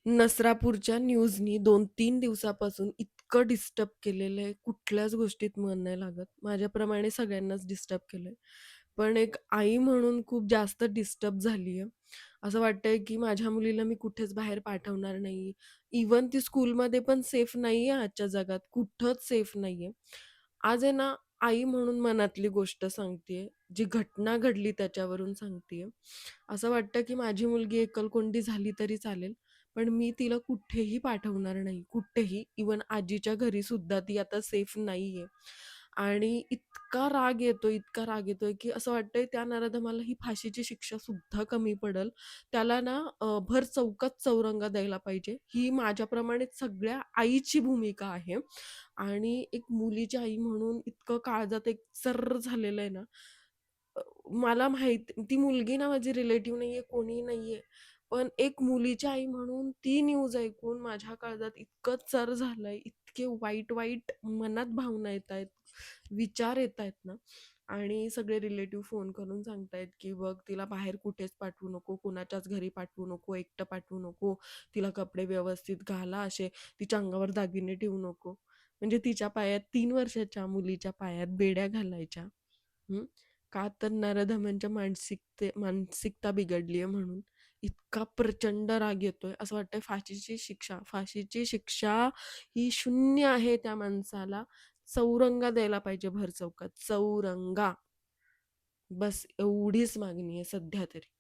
नसरापूरच्या न्यूजनी 2-3 दिवसापासून इतकं डिस्टर्ब केलेलं आहे, कुठल्याच गोष्टीत मन नाही लागत. माझ्याप्रमाणे सगळ्यांनाच डिस्टर्ब केलंय. पण एक आई म्हणून खूप जास्त डिस्टर्ब झाली आहे. असं वाटतंय, की माझ्या मुलीला मी कुठेच बाहेर पाठवणार नाही. इव्हन ती स्कूलमध्ये पण सेफ नाहीये आजच्या जगात. कुठंच सेफ नाहीये. आज आहे ना, आई म्हणून मनातली गोष्ट सांगतेय. जी घटना घडली त्याच्यावरून सांगतेय. असं वाटतं, की माझी मुलगी एकलकोंडी झाली तरी चालेल, पण मी तिला कुठेही पाठवणार नाही, कुठेही. इव्हन आजीच्या घरी सुद्धा ती आता सेफ नाहीये. आणि इतका राग येतोय, की असं वाटतंय त्या नराधमाला ही फाशीची शिक्षा सुद्धा कमी पडेल. त्याला ना भर चौकात चौरंगा द्यायला पाहिजे. ही माझ्याप्रमाणे सगळ्या आईची भूमिका आहे. आणि एक मुलीची आई म्हणून इतकं काळजात एक सर्र झालेलं आहे ना. अ, मला माहीत ती मुलगी ना माझी रिलेटिव्ह नाहीये, कोणी नाहीये. पण एक मुलीची आई म्हणून ती न्यूज ऐकून माझ्या काळजात इतकं चर झालंय, इतके वाईट-वाईट मनात भावना येतायत, विचार येतायत ना. आणि सगळे रिलेटिव्ह फोन करून सांगतायत, की "बघ तिला बाहेर कुठेच पाठवू नको, कुणाच्याच घरी पाठवू नको, एकटं पाठवू नको. तिला कपडे व्यवस्थित घाला, असे तिच्या अंगावर दागिने ठेवू नको." म्हणजे तिच्या पायात 3 वर्षाच्या मुलीच्या पायात बेड्या घालायच्या. हं. का तर नराधमांच्या मानसिकता बिघडली आहे म्हणून. इतका प्रचंड राग येतोय. असं वाटतंय फाशीची शिक्षा ही शून्य आहे त्या माणसाला. चौरंगा द्यायला पाहिजे भर चौकात. चौरंगा. बस एवढीच मागणी आहे सध्या तरी.